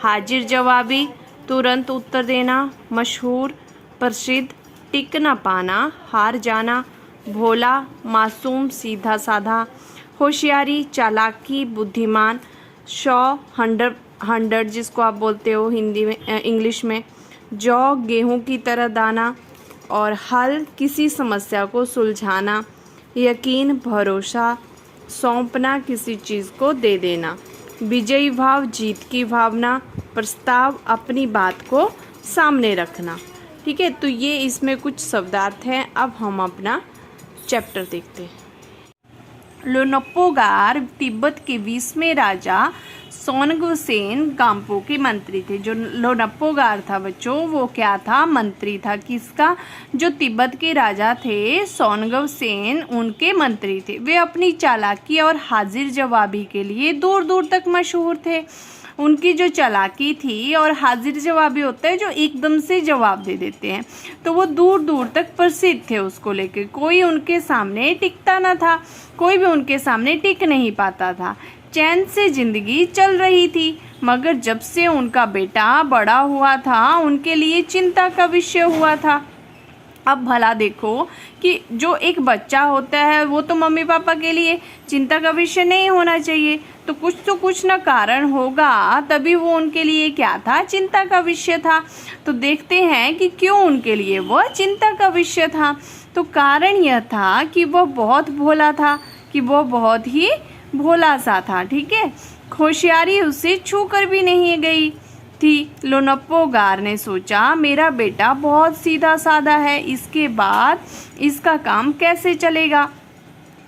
हाजिर जवाबी, तुरंत उत्तर देना, मशहूर, प्रसिद्ध, टिक न पाना, हार जाना, भोला, मासूम, सीधा साधा, होशियारी, चालाकी, बुद्धिमान, 100, 100 जिसको आप बोलते हो हिंदी में इंग्लिश में, जौ, गेहूं की तरह दाना, और हल, किसी समस्या को सुलझाना, यकीन, भरोसा, सौंपना, किसी चीज़ को दे देना, विजयी भाव, जीत की भावना, प्रस्ताव, अपनी बात को सामने रखना। ठीक है, तो ये इसमें कुछ शब्दार्थ हैं। अब हम अपना चैप्टर देखते हैं। लोनप्पोगार तिब्बत के 20वें राजा सोनगवसेन गाम्पो के मंत्री थे। जो लोनप्पोगार था बच्चों, वो क्या था? मंत्री था। किसका? जो तिब्बत के राजा थे सोनगवसेन, उनके मंत्री थे। वे अपनी चालाकी और हाजिर जवाबी के लिए दूर दूर तक मशहूर थे। उनकी जो चालाकी थी, और हाजिर जवाबी होता है जो एकदम से जवाब दे देते हैं, तो वो दूर दूर तक प्रसिद्ध थे उसको लेकर। कोई उनके सामने टिकता न था, कोई भी उनके सामने टिक नहीं पाता था। चैन से जिंदगी चल रही थी, मगर जब से उनका बेटा बड़ा हुआ था, उनके लिए चिंता का विषय हुआ था। अब भला देखो कि जो एक बच्चा होता है वो तो मम्मी पापा के लिए चिंता का विषय नहीं होना चाहिए, तो कुछ न कारण होगा, तभी वो उनके लिए क्या था? चिंता का विषय था। तो देखते हैं कि क्यों उनके लिए वह चिंता का विषय था। तो कारण यह था कि वह बहुत भोला था, कि वह बहुत ही भोला सा था। ठीक है, होशियारी उसे छू कर भी नहीं गई थी। लोनप्पोगार ने सोचा, मेरा बेटा बहुत सीधा साधा है, इसके बाद इसका काम कैसे चलेगा?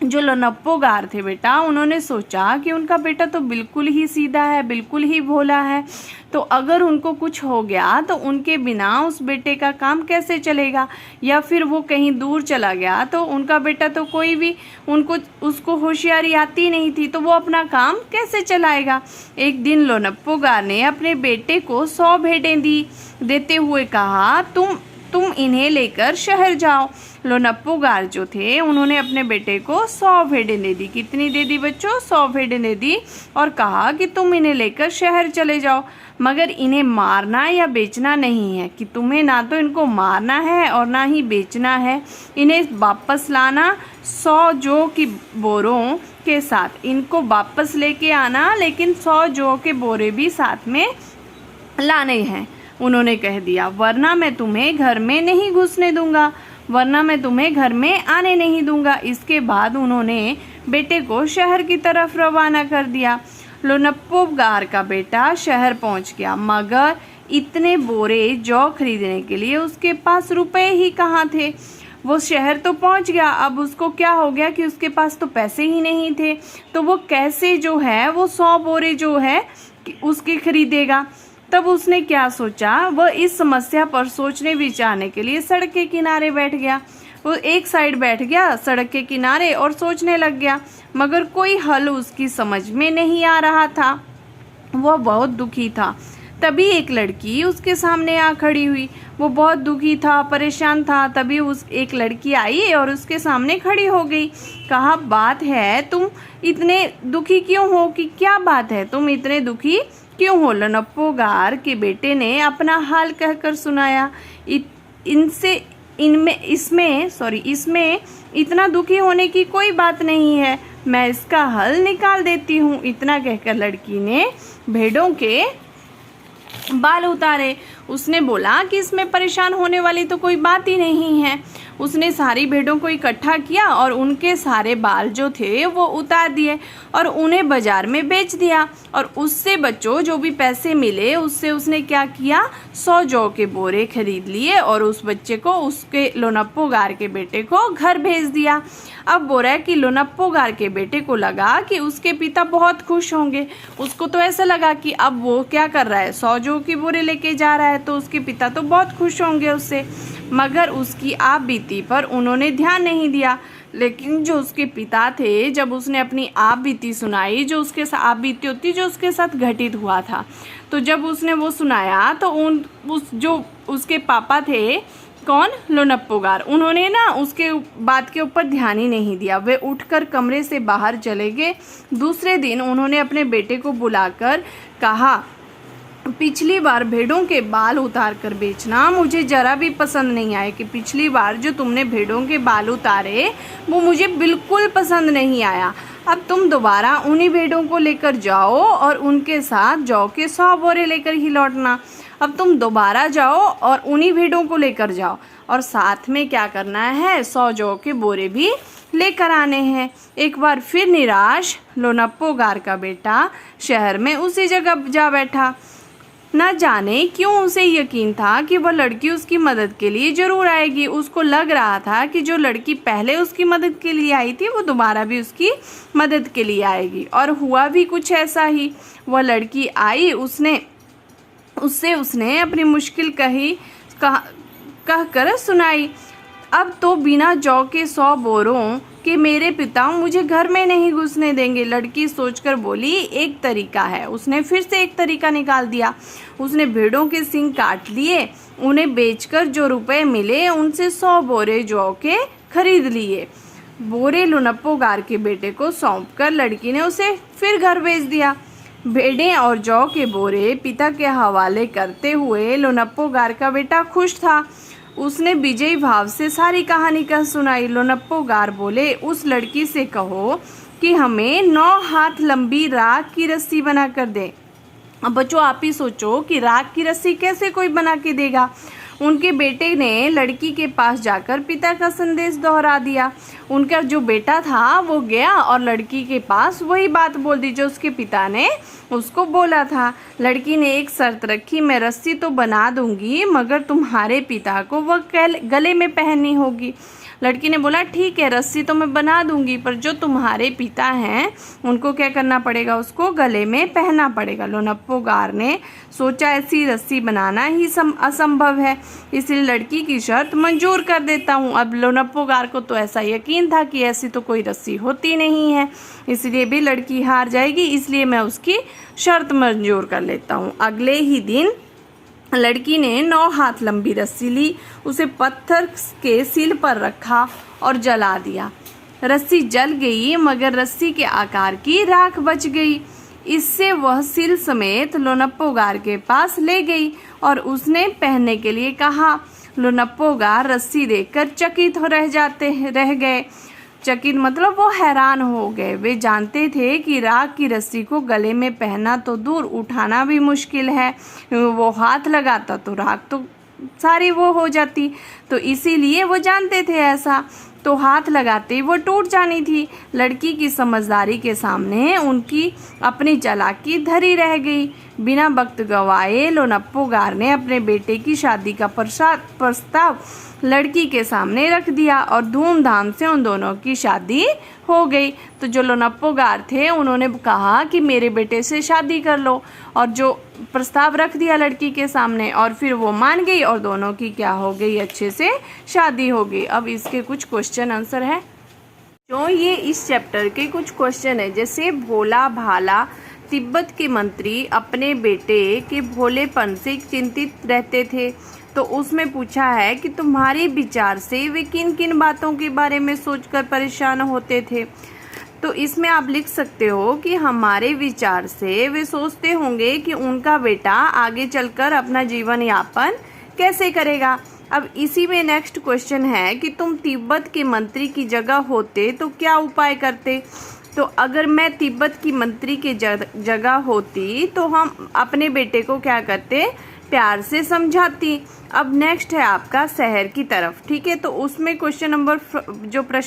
जो लोनप्पोगार थे बेटा, उन्होंने सोचा कि उनका बेटा तो बिल्कुल ही सीधा है, बिल्कुल ही भोला है, तो अगर उनको कुछ हो गया तो उनके बिना उस बेटे का काम कैसे चलेगा? या फिर वो कहीं दूर चला गया तो उनका बेटा तो कोई भी उसको होशियारी आती नहीं थी, तो वो अपना काम कैसे चलाएगा? एक दिन लोनप्पोगार ने अपने बेटे को 100 भेंटें देते हुए कहा, तुम इन्हें लेकर शहर जाओ। लोनप्पोगार जो थे, उन्होंने अपने बेटे को 100 भेंटें दे दी। कितनी दे दी बच्चों? 100 भेंटें दे दी, और कहा कि तुम इन्हें लेकर शहर चले जाओ, मगर इन्हें मारना या बेचना नहीं है, कि तुम्हें ना तो इनको मारना है और ना ही बेचना है। इन्हें वापस लाना 100 जौ की बोरों के साथ, इनको वापस लेके आना, लेकिन 100 जौ के बोरे भी साथ में लाने हैं, उन्होंने कह दिया, वरना मैं तुम्हें घर में नहीं घुसने दूंगा, वरना मैं तुम्हें घर में आने नहीं दूंगा। इसके बाद उन्होंने बेटे को शहर की तरफ रवाना कर दिया। लोनप्पोगार का बेटा शहर पहुंच गया, मगर इतने बोरे जौ खरीदने के लिए उसके पास रुपए ही कहाँ थे। वो शहर तो पहुंच गया, अब उसको क्या हो गया कि उसके पास तो पैसे ही नहीं थे, तो वो कैसे जो है वो 100 बोरे जो है उसके खरीदेगा। तब उसने क्या सोचा? वह इस समस्या पर सोचने विचारने के लिए सड़क के किनारे बैठ गया। वो एक साइड बैठ गया सड़क के किनारे और सोचने लग गया, मगर कोई हल उसकी समझ में नहीं आ रहा था। वह बहुत दुखी था। तभी एक लड़की उसके सामने आ खड़ी हुई। वो बहुत दुखी था, परेशान था। तभी एक लड़की आई और उसके सामने खड़ी हो गई। कहा, बात है, तुम इतने दुखी क्यों हो? कि क्या बात है, तुम इतने दुखी क्यों हो? लोनप्पोगार के बेटे ने अपना हाल कहकर सुनाया। इसमें इतना दुखी होने की कोई बात नहीं है, मैं इसका हल निकाल देती हूँ। इतना कहकर लड़की ने भेड़ों के बाल उतारे। उसने बोला कि इसमें परेशान होने वाली तो कोई बात ही नहीं है। उसने सारी भेड़ों को इकट्ठा किया और उनके सारे बाल जो थे वो उतार दिए और उन्हें बाजार में बेच दिया। और उससे बच्चों जो भी पैसे मिले उससे उसने क्या किया? 100 जौ के बोरे खरीद लिए और उस बच्चे को, उसके लोनप्पोगार के बेटे को घर भेज दिया। अब बोल रहा है कि लोनप्पोगार के बेटे को लगा कि उसके पिता बहुत खुश होंगे। उसको तो ऐसा लगा कि अब वो क्या कर रहा है, 100 जौ की बोरे लेके जा रहा है, तो उसके पिता तो बहुत खुश होंगे उससे। मगर उसकी आप बीती पर उन्होंने ध्यान नहीं दिया। लेकिन जो उसके पिता थे, जब उसने अपनी आप बीती सुनाई, जो उसके साथ आप बीती होती जो उसके साथ घटित हुआ था, तो जब उसने वो सुनाया तो जो उसके पापा थे, कौन? लोनप्पोगार, उन्होंने ना उसके बात के ऊपर ध्यान ही नहीं दिया। वे उठकर कमरे से बाहर चले गए। दूसरे दिन उन्होंने अपने बेटे को बुलाकर कहा पिछली बार भेड़ों के बाल उतार कर बेचना मुझे ज़रा भी पसंद नहीं आया, कि पिछली बार जो तुमने भेड़ों के बाल उतारे वो मुझे बिल्कुल पसंद नहीं आया। अब तुम दोबारा उन्हीं भेड़ों को लेकर जाओ और उनके साथ जौ के 100 बोरे लेकर ही लौटना। अब तुम दोबारा जाओ और उन्हीं भेड़ों को लेकर जाओ और साथ में क्या करना है, 100 जौ के बोरे भी लेकर आने हैं। एक बार फिर निराश लोनप्पो गार का बेटा शहर में उसी जगह जा बैठा। न जाने क्यों उसे यकीन था कि वह लड़की उसकी मदद के लिए जरूर आएगी। उसको लग रहा था कि जो लड़की पहले उसकी मदद के लिए आई थी वो दोबारा भी उसकी मदद के लिए आएगी, और हुआ भी कुछ ऐसा ही। वह लड़की आई, उसने अपनी मुश्किल कहकर सुनाई। अब तो बिना जौ के 100 बोरों कि मेरे पिता मुझे घर में नहीं घुसने देंगे। लड़की सोचकर बोली, एक तरीका है। उसने फिर से एक तरीका निकाल दिया। उसने भेड़ों के सींग काट लिए, उन्हें बेचकर जो रुपए मिले उनसे 100 बोरे जौ के खरीद लिए। बोरे लोनप्पो गार के बेटे को सौंपकर लड़की ने उसे फिर घर भेज दिया। भेड़ें और जौ के बोरे पिता के हवाले करते हुए लोनप्पो गार का बेटा खुश था। उसने विजयी भाव से सारी कहानी कह सुनाई। लोनप्पो गार बोले, उस लड़की से कहो कि हमें 9 हाथ लंबी राख की रस्सी बना कर दे। अब बच्चों आप ही सोचो कि राख की रस्सी कैसे कोई बना के देगा। उनके बेटे ने लड़की के पास जाकर पिता का संदेश दोहरा दिया। उनका जो बेटा था वो गया और लड़की के पास वही बात बोल दी जो उसके पिता ने उसको बोला था। लड़की ने एक शर्त रखी, मैं रस्सी तो बना दूंगी मगर तुम्हारे पिता को वह गले में पहननी होगी। लड़की ने बोला, ठीक है रस्सी तो मैं बना दूंगी, पर जो तुम्हारे पिता हैं उनको क्या करना पड़ेगा, उसको गले में पहनना पड़ेगा। लोनप्पो गार ने सोचा ऐसी रस्सी बनाना ही असंभव है, इसलिए लड़की की शर्त मंजूर कर देता हूँ। अब लोनप्पो गार को तो ऐसा यकीन था कि ऐसी तो कोई रस्सी होती नहीं है, इसलिए भी लड़की हार जाएगी, इसलिए मैं उसकी शर्त मंजूर कर लेता हूँ। अगले ही दिन लड़की ने 9 हाथ लंबी रस्सी ली, उसे पत्थर के सिल पर रखा और जला दिया। रस्सी जल गई मगर रस्सी के आकार की राख बच गई। इससे वह सिल समेत लोनप्पो गार के पास ले गई और उसने पहनने के लिए कहा। लोनप्पो गार रस्सी देखकर चकित रह गए। चकित मतलब वो हैरान हो गए। वे जानते थे कि राख की रस्सी को गले में पहनना तो दूर, उठाना भी मुश्किल है। वो हाथ लगाता तो राख तो सारी वो हो जाती, तो इसीलिए वो जानते थे ऐसा, तो हाथ लगाते वो टूट जानी थी। लड़की की समझदारी के सामने उनकी अपनी चालाकी धरी रह गई। बिना वक्त गवाए लोनप्पो गार ने अपने बेटे की शादी का प्रस्ताव लड़की के सामने रख दिया और धूमधाम से उन दोनों की शादी हो गई। तो जो लोनप्पो गार थे उन्होंने कहा कि मेरे बेटे से शादी कर लो, और जो प्रस्ताव रख दिया लड़की के सामने, और फिर वो मान गई और दोनों की क्या हो गई, अच्छे से शादी हो गई। अब इसके कुछ क्वेश्चन आंसर है जो ये इस चैप्टर के कुछ क्वेश्चन है। जैसे भोला भाला तिब्बत के मंत्री अपने बेटे के भोलेपन से चिंतित रहते थे, तो उसमें पूछा है कि तुम्हारे विचार से वे किन किन बातों के बारे में सोचकर परेशान होते थे। तो इसमें आप लिख सकते हो कि हमारे विचार से वे सोचते होंगे कि उनका बेटा आगे चलकर अपना जीवन यापन कैसे करेगा। अब इसी में नेक्स्ट क्वेश्चन है कि तुम तिब्बत के मंत्री की जगह होते तो क्या उपाय करते। तो अगर मैं तिब्बत की मंत्री की जगह होती तो हम अपने बेटे को क्या करते, प्यार से समझाती। अब नेक्स्ट है आपका शहर की तरफ, ठीक है। तो उसमें प्रश्न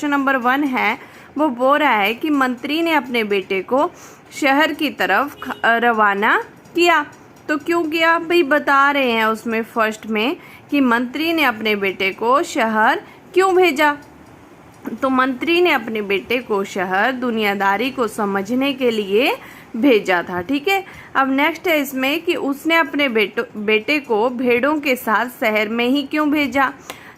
नंबर 1 है वो बोल रहा है कि मंत्री ने अपने बेटे को शहर की तरफ रवाना किया। तो क्यों किया भाई, बता रहे हैं उसमें फर्स्ट में कि मंत्री ने अपने बेटे को शहर क्यों भेजा। तो मंत्री ने अपने बेटे को शहर दुनियादारी को समझने के लिए भेजा था, ठीक है। अब नेक्स्ट है इसमें कि उसने अपने बेटे को भेड़ों के साथ शहर में ही क्यों भेजा।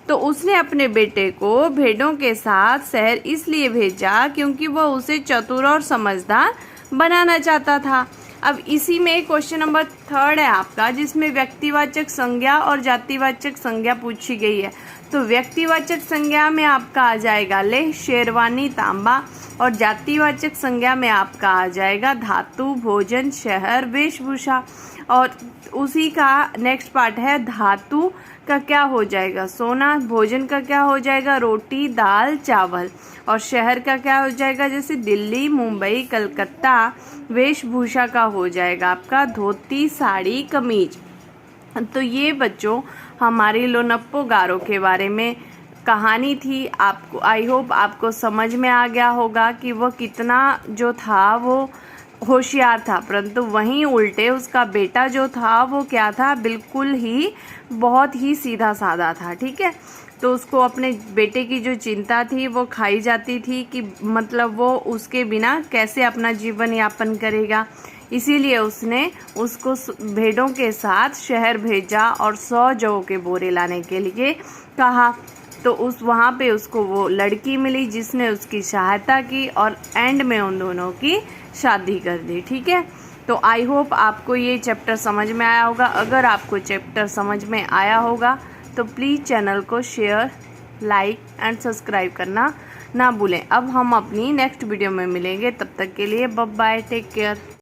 तो उसने अपने बेटे को भेड़ों के साथ शहर इसलिए भेजा क्योंकि वह उसे चतुर और समझदार बनाना चाहता था। अब इसी में क्वेश्चन नंबर 3 है आपका, जिसमें व्यक्तिवाचक संज्ञा और जातिवाचक संज्ञा पूछी गई है। तो व्यक्तिवाचक संज्ञा में आपका आ जाएगा ले, शेरवानी, तांबा। और जातिवाचक संज्ञा में आपका आ जाएगा धातु, भोजन, शहर, वेशभूषा। और उसी का नेक्स्ट पार्ट है धातु का क्या हो जाएगा, सोना। भोजन का क्या हो जाएगा, रोटी, दाल, चावल। और शहर का क्या हो जाएगा, जैसे दिल्ली, मुंबई, कलकत्ता। वेशभूषा का हो जाएगा आपका धोती, साड़ी, कमीज। तो ये बच्चों हमारी लोनप्पो गारो के बारे में कहानी थी। आपको आई होप आपको समझ में आ गया होगा कि वो कितना जो था वो होशियार था, परंतु वहीं उल्टे उसका बेटा जो था वो क्या था, बिल्कुल ही बहुत ही सीधा साधा था। ठीक है, तो उसको अपने बेटे की जो चिंता थी वो खाई जाती थी कि मतलब वो उसके बिना कैसे अपना जीवन यापन करेगा। इसीलिए उसने उसको भेड़ों के साथ शहर भेजा और 100 जौ के बोरे लाने के लिए कहा। तो उस वहाँ पे उसको वो लड़की मिली जिसने उसकी सहायता की और एंड में उन दोनों की शादी कर दी। ठीक है, तो आई होप आपको ये चैप्टर समझ में आया होगा। अगर आपको चैप्टर समझ में आया होगा तो प्लीज़ चैनल को शेयर, लाइक एंड सब्सक्राइब करना ना भूलें। अब हम अपनी नेक्स्ट वीडियो में मिलेंगे, तब तक के लिए बाय बाय, टेक केयर।